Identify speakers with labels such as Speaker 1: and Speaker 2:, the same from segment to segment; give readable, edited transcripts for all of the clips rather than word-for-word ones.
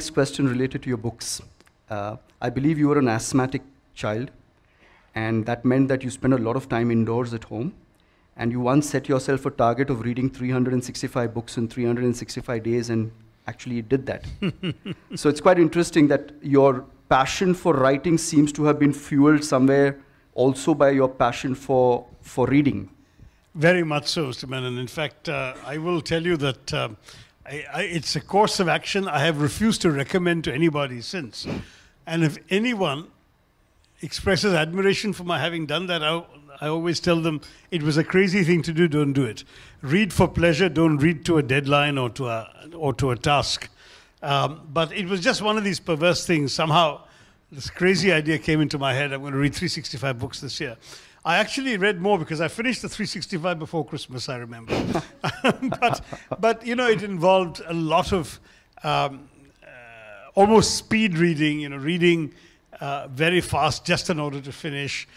Speaker 1: This question related to your books. I believe you were an asthmatic child, and that meant that you spent a lot of time indoors at home. And you once set yourself a target of reading 365 books in 365 days, and actually you did that. So it's quite interesting that your passion for writing seems to have been fueled somewhere also by your passion for reading.
Speaker 2: Very much so, Mr. Menon. In fact, I will tell you that it's a course of action I have refused to recommend to anybody since. And if anyone expresses admiration for my having done that, I always tell them it was a crazy thing to do, don't do it. Read for pleasure, don't read to a deadline or to a task. But it was just one of these perverse things. Somehow this crazy idea came into my head, I'm going to read 365 books this year. I actually read more because I finished the 365 before Christmas, I remember. but you know, it involved a lot of almost speed reading, you know, reading very fast just in order to finish.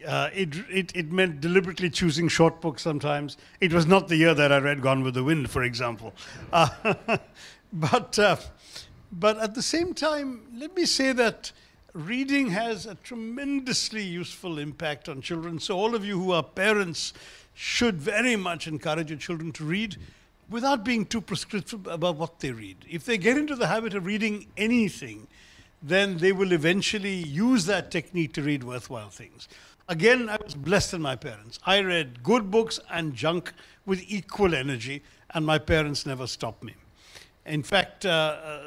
Speaker 2: It meant deliberately choosing short books sometimes. It was not the year that I read Gone with the Wind, for example. But at the same time, let me say that reading has a tremendously useful impact on children. So all of you who are parents should very much encourage your children to read without being too prescriptive about what they read. If they get into the habit of reading anything, then they will eventually use that technique to read worthwhile things. Again, I was blessed in my parents. I read good books and junk with equal energy, and my parents never stopped me. In fact, I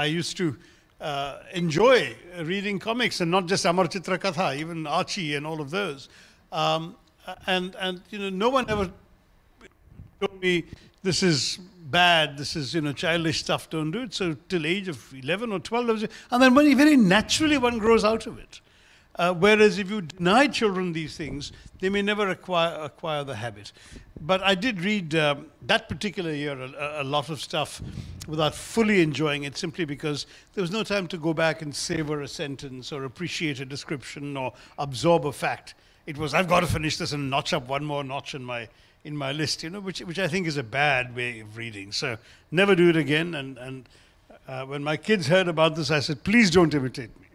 Speaker 2: used to enjoy reading comics, and not just Amar Chitra Katha, even Archie and all of those. And you know, no one ever told me this is bad, this is, you know, childish stuff, don't do it. So till age of 11 or 12, and then very naturally one grows out of it. Whereas if you deny children these things, they may never acquire the habit. But I did read that particular year a lot of stuff without fully enjoying it, simply because there was no time to go back and savor a sentence or appreciate a description or absorb a fact. It was, I've got to finish this and notch up one more notch in my list, you know, which I think is a bad way of reading. So never do it again. And when my kids heard about this, I said, please don't imitate me.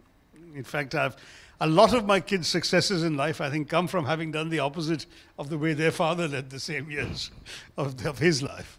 Speaker 2: In fact, a lot of my kids' successes in life, I think, come from having done the opposite of the way their father led the same years of his life.